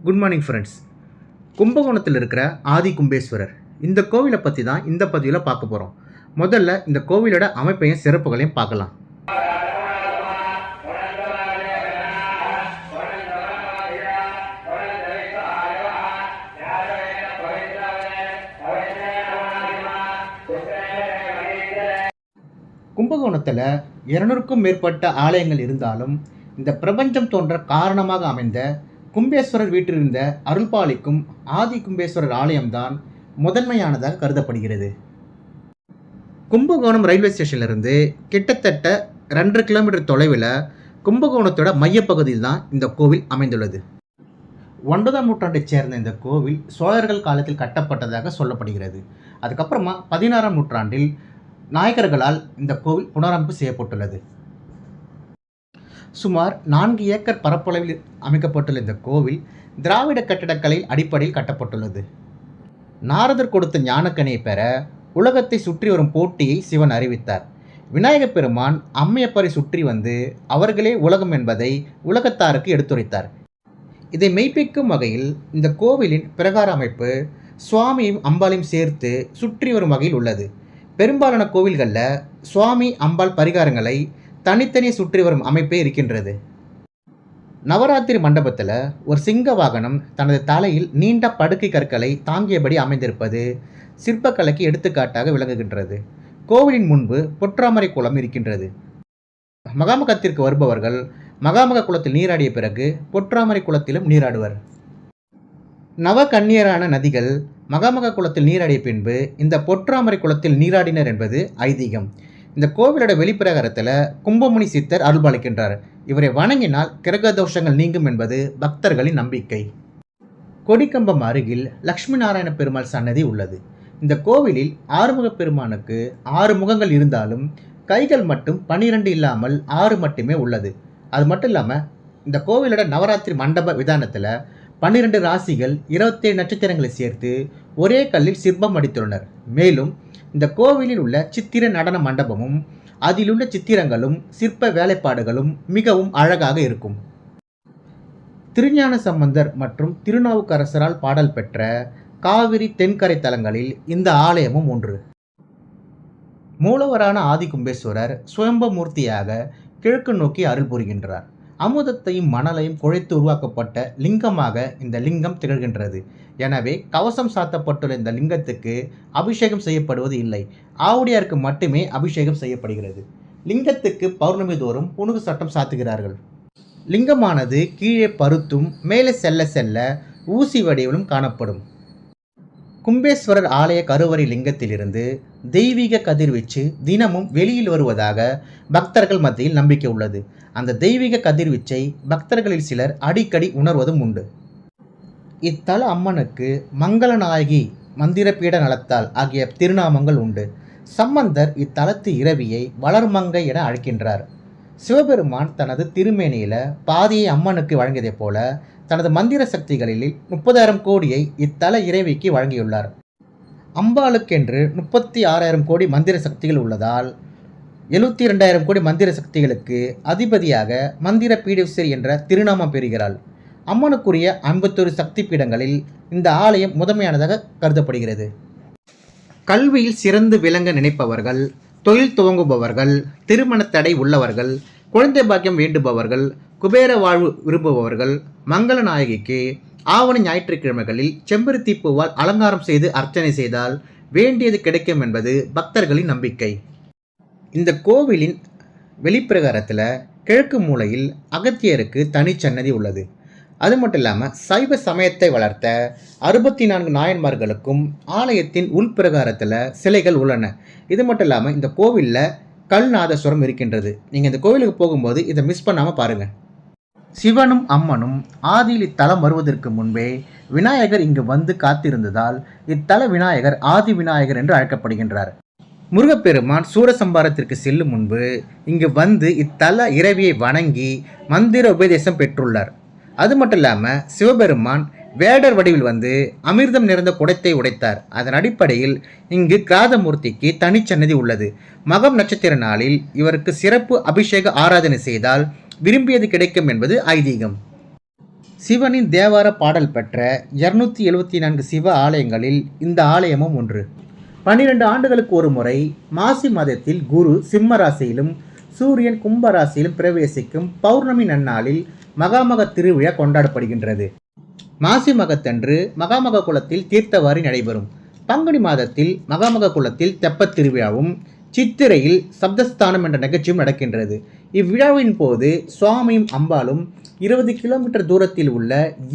Good morning friends. கும்பகோணத்தில் இருக்கிற ஆதி கும்பேஸ்வரர் இந்த கோவிலை பற்றி தான் இந்த பதிவில் பார்க்க போகிறோம். முதல்ல இந்த கோவிலோட அமைப்பையும் சிறப்புகளையும் பார்க்கலாம். கும்பகோணத்தில் 200க்கும் மேற்பட்ட ஆலயங்கள் இருந்தாலும் இந்த பிரபஞ்சம் தோன்ற காரணமாக அமைந்த கும்பேஸ்வரர் வீட்டிலிருந்த அருள்பாலிக்கும் ஆதி கும்பேஸ்வரர் ஆலயம்தான் முதன்மையானதாக கருதப்படுகிறது. கும்பகோணம் ரயில்வே ஸ்டேஷன்லேருந்து கிட்டத்தட்ட 2 கிலோமீட்டர் தொலைவில் கும்பகோணத்தோட மையப்பகுதியில் தான் இந்த கோவில் அமைந்துள்ளது. 9ஆம் நூற்றாண்டைச் சேர்ந்த இந்த கோவில் சோழர்கள் காலத்தில் கட்டப்பட்டதாக சொல்லப்படுகிறது. அதுக்கப்புறமா 16ஆம் நூற்றாண்டில் நாயக்கர்களால் இந்த கோவில் புனரமைப்பு செய்யப்பட்டுள்ளது. சுமார் 4 ஏக்கர் பரப்பளவில் அமைக்கப்பட்டுள்ள இந்த கோவில் திராவிட கட்டிடக்கலை அடிப்படையில் கட்டப்பட்டுள்ளது. நாரதர் கொடுத்த ஞானக்கனியை பெற உலகத்தை சுற்றி வரும் போட்டியை சிவன் அறிவித்தார். விநாயகப் பெருமான் அம்மையப்பரை சுற்றி வந்து அவர்களே உலகம் என்பதை உலகத்தாருக்கு எடுத்துரைத்தார். இதை மெய்ப்பிக்கும் வகையில் இந்த கோவிலின் பிரகார அமைப்பு சுவாமியும் அம்பாளையும் சேர்த்து சுற்றி வரும் வகையில் உள்ளது. பெரும்பாலான கோவில்களில் சுவாமி அம்பாள் பரிகாரங்களை தனித்தனி சுற்றி வரும் அமைப்பே இருக்கின்றது. நவராத்திரி மண்டபத்தில் ஒரு சிங்க வாகனம் தனது தலையில் நீண்ட படுக்கை கற்களை தாங்கியபடி அமைந்திருப்பது சிற்பக்கலைக்கு எடுத்துக்காட்டாக விளங்குகின்றது. கோவிலின் முன்பு பொற்றாமரை குளம் இருக்கின்றது. மகாமகத்திற்கு வருபவர்கள் மகாமக குளத்தில் நீராடிய பிறகு பொற்றாமரை குளத்திலும் நீராடுவர். நவகன்னியரான நதிகள் மகாமக குளத்தில் நீராடிய பின்பு இந்த பொற்றாமரை குளத்தில் நீராடினர் என்பது ஐதீகம். இந்த கோவிலோட வெளிப்பிரகாரத்தில் கும்பமுனி சித்தர் அருள்பாலிக்கின்றார். இவரை வணங்கினால் கிரக தோஷங்கள் நீங்கும் என்பது பக்தர்களின் நம்பிக்கை. கொடிக்கம்பம் அருகில் லட்சுமி நாராயண பெருமாள் சன்னதி உள்ளது. இந்த கோவிலில் ஆறுமுக பெருமானுக்கு 6 முகங்கள் இருந்தாலும் கைகள் மட்டும் 12 இல்லாமல் 6 மட்டுமே உள்ளது. அது மட்டும் இல்லாமல் இந்த கோவிலோட நவராத்திரி மண்டப விதானத்தில் 12 ராசிகள் 27 நட்சத்திரங்களை சேர்த்து ஒரே கல்லில் சிற்பம் அடித்துள்ளனர். மேலும் இந்த கோவிலில் உள்ள சித்திர நடன மண்டபமும் அதிலுள்ள சித்திரங்களும் சிற்ப வேலைப்பாடுகளும் மிகவும் அழகாக இருக்கும். திருஞான சம்பந்தர் மற்றும் திருநாவுக்கரசரால் பாடல் பெற்ற காவிரி தென்கரை தலங்களில் இந்த ஆலயமும் ஒன்று. மூலவரான ஆதி கும்பேஸ்வரர் சுயம்பமூர்த்தியாக கிழக்கு நோக்கி அருள் புரிகின்றார். அமுதத்தையும் மணலையும் குழைத்து உருவாக்கப்பட்ட லிங்கமாக இந்த லிங்கம் திகழ்கின்றது. எனவே கவசம் சாத்தப்பட்டுள்ள இந்த லிங்கத்துக்கு அபிஷேகம் செய்யப்படுவது இல்லை. ஆவுடையாருக்கு மட்டுமே அபிஷேகம் செய்யப்படுகிறது. லிங்கத்துக்கு பௌர்ணமி தோறும் புனுகு சட்டம் சாத்துகிறார்கள். லிங்கமானது கீழே பருத்தும் மேலே செல்ல செல்ல ஊசி வடிவிலும் காணப்படும். கும்பேஸ்வரர் ஆலய கருவறை லிங்கத்திலிருந்து தெய்வீக கதிர்வீச்சு தினமும் வெளியில் வருவதாக பக்தர்கள் மத்தியில் நம்பிக்கை உள்ளது. அந்த தெய்வீக கதிர்வீச்சை பக்தர்களில் சிலர் அடிக்கடி உணர்வதும் உண்டு. இத்தல அம்மனுக்கு மங்களநாயகி, மந்திரபீட நலத்தால் ஆகிய திருநாமங்கள் உண்டு. சம்பந்தர் இத்தலத்து இரவியை வளர்மங்கை என அழைக்கின்றார். சிவபெருமான் தனது திருமேனியில பாதியை அம்மனுக்கு வழங்கியதை போல தனது மந்திர சக்திகளில் 30,000 கோடியை இத்தல இறைவிக்கு வழங்கியுள்ளார். அம்பாளுக்கென்று 36,000 கோடி மந்திர சக்திகள் உள்ளதால் 72,000 கோடி மந்திர சக்திகளுக்கு அதிபதியாக மந்திர பீடேஸ்வரி என்ற திருநாமம் பெறுகிறாள். அம்மனுக்குரிய 51 சக்தி பீடங்களில் இந்த ஆலயம் முதன்மையானதாக கருதப்படுகிறது. கல்வியில் சிறந்து விளங்க நினைப்பவர்கள், தொழில் துவங்குபவர்கள், திருமண தடை உள்ளவர்கள், குழந்தை பாக்கியம் வேண்டுபவர்கள், குபேர வாழ்வு விரும்புபவர்கள் மங்கள நாயகிக்கு ஆவணி ஞாயிற்றுக்கிழமைகளில் செம்பருத்தி பூவால் அலங்காரம் செய்து அர்ச்சனை செய்தால் வேண்டியது கிடைக்கும் என்பது பக்தர்களின் நம்பிக்கை. இந்த கோவிலின் வெளிப்பிரகாரத்தில் கிழக்கு மூலையில் அகத்தியருக்கு தனிச்சன்னதி உள்ளது. அது மட்டும் இல்லாமல் சைவ சமயத்தை வளர்த்த 64 நாயன்மார்களுக்கும் ஆலயத்தின் உள்பிரகாரத்தில் சிலைகள் உள்ளன. இது மட்டும் இல்லாமல் இந்த கோவிலில் கல்நாதஸ்வரம் இருக்கின்றது. நீங்கள் இந்த கோவிலுக்கு போகும்போது இதை மிஸ் பண்ணாமல் பாருங்கள். சிவனும் அம்மனும் ஆதியில் இத்தலம் வருவதற்கு முன்பே விநாயகர் இங்கு வந்து காத்திருந்ததால் இத்தல விநாயகர் ஆதி விநாயகர் என்று அழைக்கப்படுகின்றார். முருகப்பெருமான் சூரசம்பாரத்திற்கு செல்லும் முன்பு இங்கு வந்து இத்தல இறைவியை வணங்கி மந்திர உபதேசம் பெற்றுள்ளார். அது மட்டும் இல்லாமல் சிவபெருமான் வேடர் வடிவில் வந்து அமிர்தம் நிறைந்த குடத்தை உடைத்தார். அதன் அடிப்படையில் இங்கு கிராதமூர்த்திக்கு தனிச்சன்னதி உள்ளது. மகம் நட்சத்திர நாளில் இவருக்கு சிறப்பு அபிஷேக ஆராதனை செய்தால் விரும்பியது கிடைக்கும் என்பது ஐதீகம். சிவனின் தேவார பாடல் பெற்ற 274 சிவ ஆலயங்களில் இந்த ஆலயமும் ஒன்று. 12 ஆண்டுகளுக்கு ஒரு முறை மாசி மாதத்தில் குரு சிம்ம ராசியிலும் சூரியன் கும்ப ராசியிலும் பிரவேசிக்கும் பௌர்ணமி நன்னாளில் மகாமக திருவிழா கொண்டாடப்படுகின்றது. மாசி மகத்தன்று மகாமக குளத்தில் தீர்த்தவாரி நடைபெறும். பங்குனி மாதத்தில் மகாமக குளத்தில் தெப்பத் திருவிழாவும், சித்திரையில் சப்தஸ்தானம் என்ற நிகழ்ச்சியும் நடக்கின்றது. இவ்விழாவின் போது சுவாமியும் அம்பாலும் 20 கிலோமீட்டர் தூரத்தில் உள்ள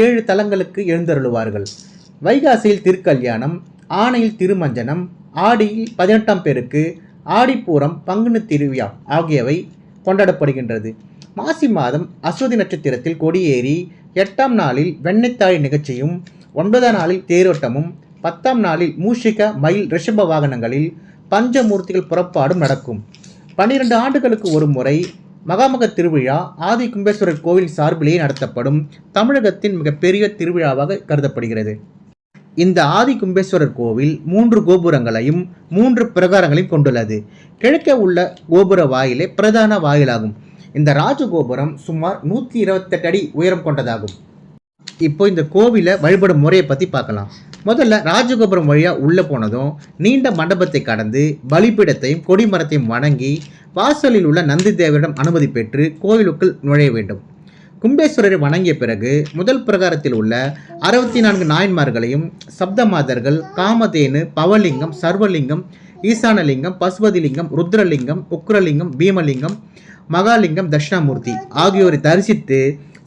7 தலங்களுக்கு எழுந்தருளுவார்கள். வைகாசியில் திருக்கல்யாணம், ஆனையில் திருமஞ்சனம், ஆடியில் 18ஆம் பெருக்கு, ஆடிப்பூரம், பங்குனி திருவிழா ஆகியவை கொண்டாடப்படுகின்றது. மாசி மாதம் அஸ்வதி நட்சத்திரத்தில் கொடியேறி 8ஆம் நாளில் வெண்ணெய்த்தாழி நிகழ்ச்சியும், 9ஆம் நாளில் தேரோட்டமும், 10ஆம் நாளில் மூஷிக மயில் ரிஷப வாகனங்களில் பஞ்சமூர்த்திகள் புறப்பாடும் நடக்கும். 12 ஆண்டுகளுக்கு ஒரு முறை மகாமக திருவிழா ஆதி கும்பேஸ்வரர் கோவில் சார்பிலேயே நடத்தப்படும் தமிழகத்தின் மிகப்பெரிய திருவிழாவாக கருதப்படுகிறது. இந்த ஆதி கும்பேஸ்வரர் கோவில் 3 கோபுரங்களையும் 3 பிரகாரங்களையும் கொண்டுள்ளது. கிழக்கே உள்ள கோபுர வாயிலே பிரதான வாயிலாகும். இந்த ராஜகோபுரம் சுமார் 128 அடி உயரம் கொண்டதாகும். இப்போ இந்த கோவிலை வழிபடும் முறையை பற்றி பார்க்கலாம். முதல்ல ராஜகோபுரம் வழியாக உள்ளே போனதும் நீண்ட மண்டபத்தை கடந்து பலிபீடத்தையும் கொடிமரத்தையும் வணங்கி வாசலில் உள்ள நந்தி தேவரிடம் அனுமதி பெற்று கோவிலுக்குள் நுழைய வேண்டும். கும்பேஸ்வரரை வணங்கிய பிறகு முதல் பிரகாரத்தில் உள்ள 64 நாயன்மார்களையும் சப்தமாதர்கள், காமதேனு, பவலிங்கம், சர்வலிங்கம், ஈசானலிங்கம், பசுபதிலிங்கம், ருத்ரலிங்கம், உக்ரலிங்கம், பீமலிங்கம், மகாலிங்கம், தட்சிணாமூர்த்தி ஆகியோரை தரிசித்து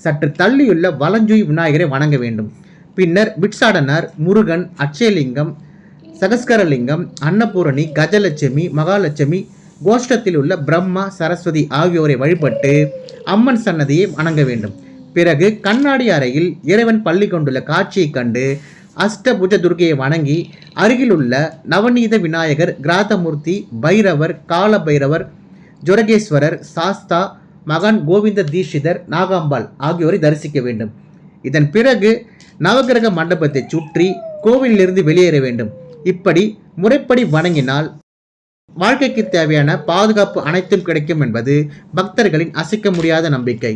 சற்று தள்ளியுள்ள வலஞ்சுழி விநாயகரை வணங்க வேண்டும். பின்னர் பிட்சாடனர், முருகன், அட்சயலிங்கம், சகஸ்கரலிங்கம், அன்னபூரணி, கஜலட்சுமி, மகாலட்சுமி, கோஷ்டத்தில் உள்ள பிரம்மா, சரஸ்வதி ஆகியோரை வழிபட்டு அம்மன் சன்னதியை வணங்க வேண்டும். பிறகு கண்ணாடி அறையில் இறைவன் பள்ளி கொண்டுள்ள காட்சியை கண்டு அஷ்டபுஜ துர்க்கையை வணங்கி அருகிலுள்ள நவநீத விநாயகர், கிராதமூர்த்தி, பைரவர், கால பைரவர், ஜொரகேஸ்வரர், சாஸ்தா, மகான் கோவிந்த தீட்சிதர், நாகாம்பாள் ஆகியோரை தரிசிக்க வேண்டும். இதன் பிறகு நவகிரக மண்டபத்தை சுற்றி கோவிலிலிருந்து வெளியேற வேண்டும். இப்படி முறைப்படி வணங்கினால் வாழ்க்கைக்கு தேவையான பாதுகாப்பு அனைத்தும் கிடைக்கும் என்பது பக்தர்களின் அசைக்க முடியாத நம்பிக்கை.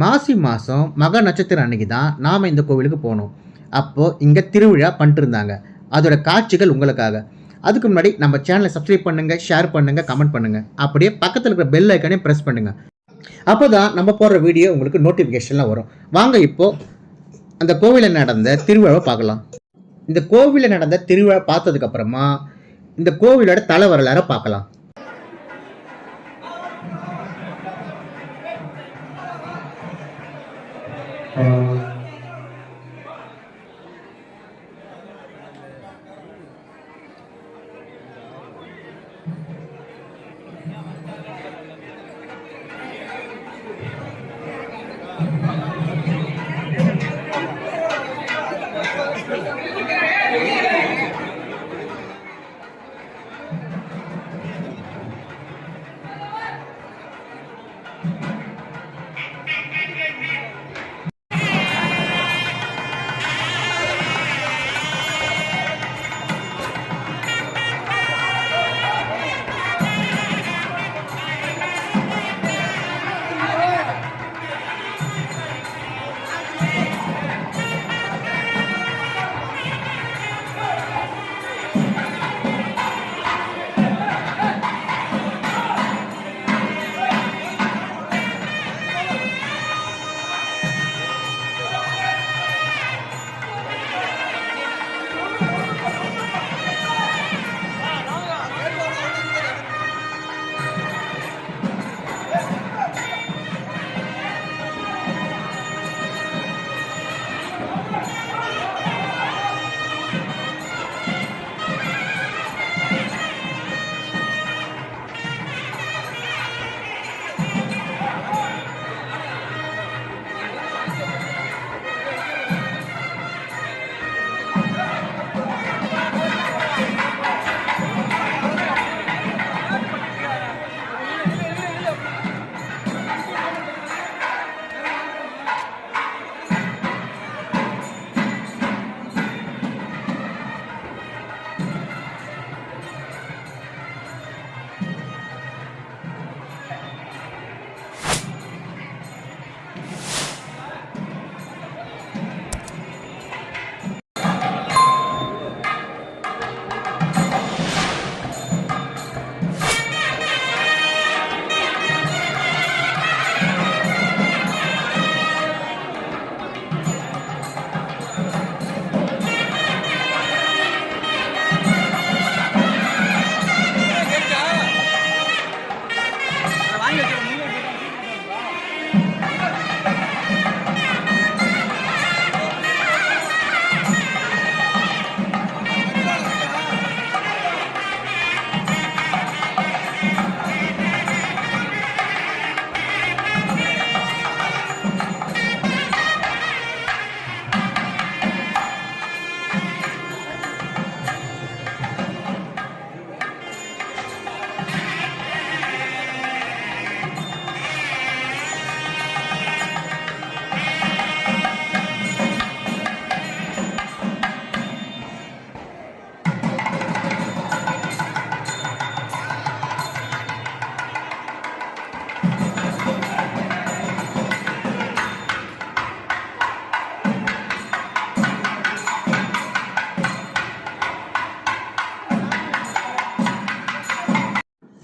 மாசி மாதம் மக நட்சத்திரம் அன்னைக்கு தான் நாம் இந்த கோவிலுக்கு போனோம். அப்போது இங்கே திருவிழா பண்ணிட்டுருந்தாங்க. அதோட காட்சிகள் உங்களுக்காக. அதுக்கு முன்னாடி நம்ம சேனலை சப்ஸ்கிரைப் பண்ணுங்கள், ஷேர் பண்ணுங்கள், கமெண்ட் பண்ணுங்கள். அப்படியே பக்கத்தில் இருக்கிற பெல் ஐக்கனையும் ப்ரெஸ் பண்ணுங்கள். அப்போ தான் நம்ம போடுற வீடியோ உங்களுக்கு நோட்டிஃபிகேஷன்லாம் வரும். வாங்க இப்போது அந்த கோவிலில் நடந்த திருவிழாவை பார்க்கலாம். இந்த கோவிலில் நடந்த திருவிழா பார்த்ததுக்கப்புறமா இந்த கோவிலோட தல வரலாறை பார்க்கலாம்.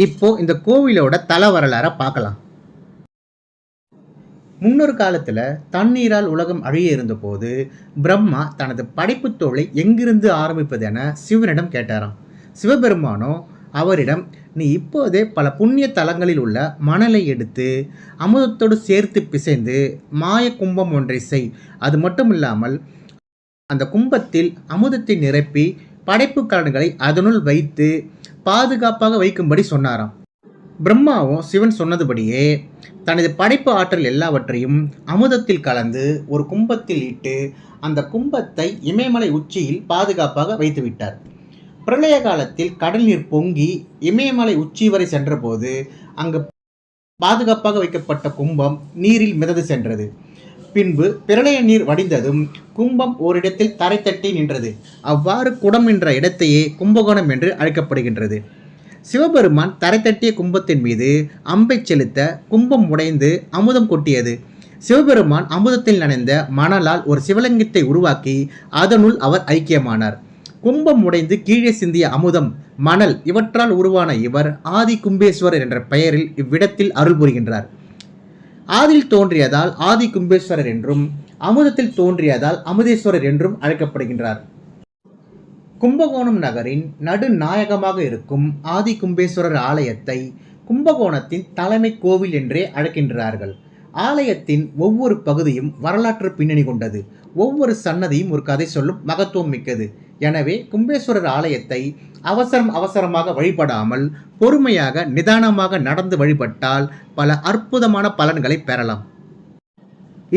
இப்போ இந்த கோவிலோட தல வரலாறை பார்க்கலாம். முன்னொரு காலத்துல தண்ணீரால் உலகம் அழிய இருந்தபோது பிரம்மா தனது படைப்பு தொழிலை எங்கிருந்து ஆரம்பிப்பது என சிவனிடம் கேட்டாராம். சிவபெருமானோ அவரிடம், நீ இப்போதே பல புண்ணிய தலங்களில் உள்ள மணலை எடுத்து அமுதத்தோடு சேர்த்து பிசைந்து மாய கும்பம் ஒன்றை செய். அது மட்டும் இல்லாமல் அந்த கும்பத்தில் அமுதத்தை நிரப்பி படைப்பு கலன்களை அதனுள் வைத்து பாதுகாப்பாக வைக்கும்படி சொன்னாராம். பிரம்மாவும் சிவன் சொன்னதுபடியே தனது படைப்பு ஆற்றல் எல்லாவற்றையும் அமுதத்தில் கலந்து ஒரு கும்பத்தில் இட்டு அந்த கும்பத்தை இமயமலை உச்சியில் பாதுகாப்பாக வைத்து விட்டார். பிரளய காலத்தில் கடல் நீர் பொங்கி இமயமலை உச்சி வரை சென்றபோது அங்கு பாதுகாப்பாக வைக்கப்பட்ட கும்பம் நீரில் மிதந்து சென்றது. பின்பு பிரளய நீர் வடிந்ததும் கும்பம் ஓரிடத்தில் தரை தட்டி நின்றது. அவ்வாறு குடம் என்ற இடத்தையே கும்பகோணம் என்று அழைக்கப்படுகின்றது. சிவபெருமான் தரை தட்டிய கும்பத்தின் மீது அம்பை செலுத்த கும்பம் உடைந்து அமுதம் கொட்டியது. சிவபெருமான் அமுதத்தில் நனைந்த மணலால் ஒரு சிவலிங்கத்தை உருவாக்கி அதனுள் அவர் ஐக்கியமானார். கும்பம் உடைந்து கீழே சிந்திய அமுதம், மணல் இவற்றால் உருவான இவர் ஆதி கும்பேஸ்வரர் என்ற பெயரில் இவ்விடத்தில் அருள் புரிகின்றார். ஆதியில் தோன்றியதால் ஆதி கும்பேஸ்வரர் என்றும், அமுதத்தில் தோன்றியதால் அமுதேஸ்வரர் என்றும் அழைக்கப்படுகின்றார். கும்பகோணம் நகரின் நடுநாயகமாக இருக்கும் ஆதி கும்பேஸ்வரர் ஆலயத்தை கும்பகோணத்தின் தலைமை கோவில் என்றே அழைக்கின்றார்கள். ஆலயத்தின் ஒவ்வொரு பகுதியும் வரலாற்று பின்னணி கொண்டது. ஒவ்வொரு சன்னதியும் ஒரு கதை சொல்லும் மகத்துவம் மிக்கது. எனவே கும்பேஸ்வரர் ஆலயத்தை அவசரமாக வழிபடாமல் பொறுமையாக நிதானமாக நடந்து வழிபட்டால் பல அற்புதமான பலன்களை பெறலாம்.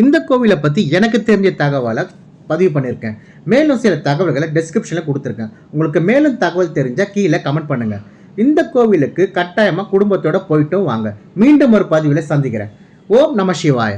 இந்த கோவிலை பற்றி எனக்கு தெரிஞ்ச தகவலை பதிவு பண்ணியிருக்கேன். மேலும் சில தகவல்களை டிஸ்கிரிப்ஷனில் கொடுத்துருக்கேன். உங்களுக்கு மேலும் தகவல் தெரிஞ்சால் கீழே கமெண்ட் பண்ணுங்கள். இந்த கோவிலுக்கு கட்டாயமாக குடும்பத்தோடு போயிட்டும் வாங்க. மீண்டும் ஒரு பதிவில் சந்திக்கிறேன். ஓம் நம சிவாய.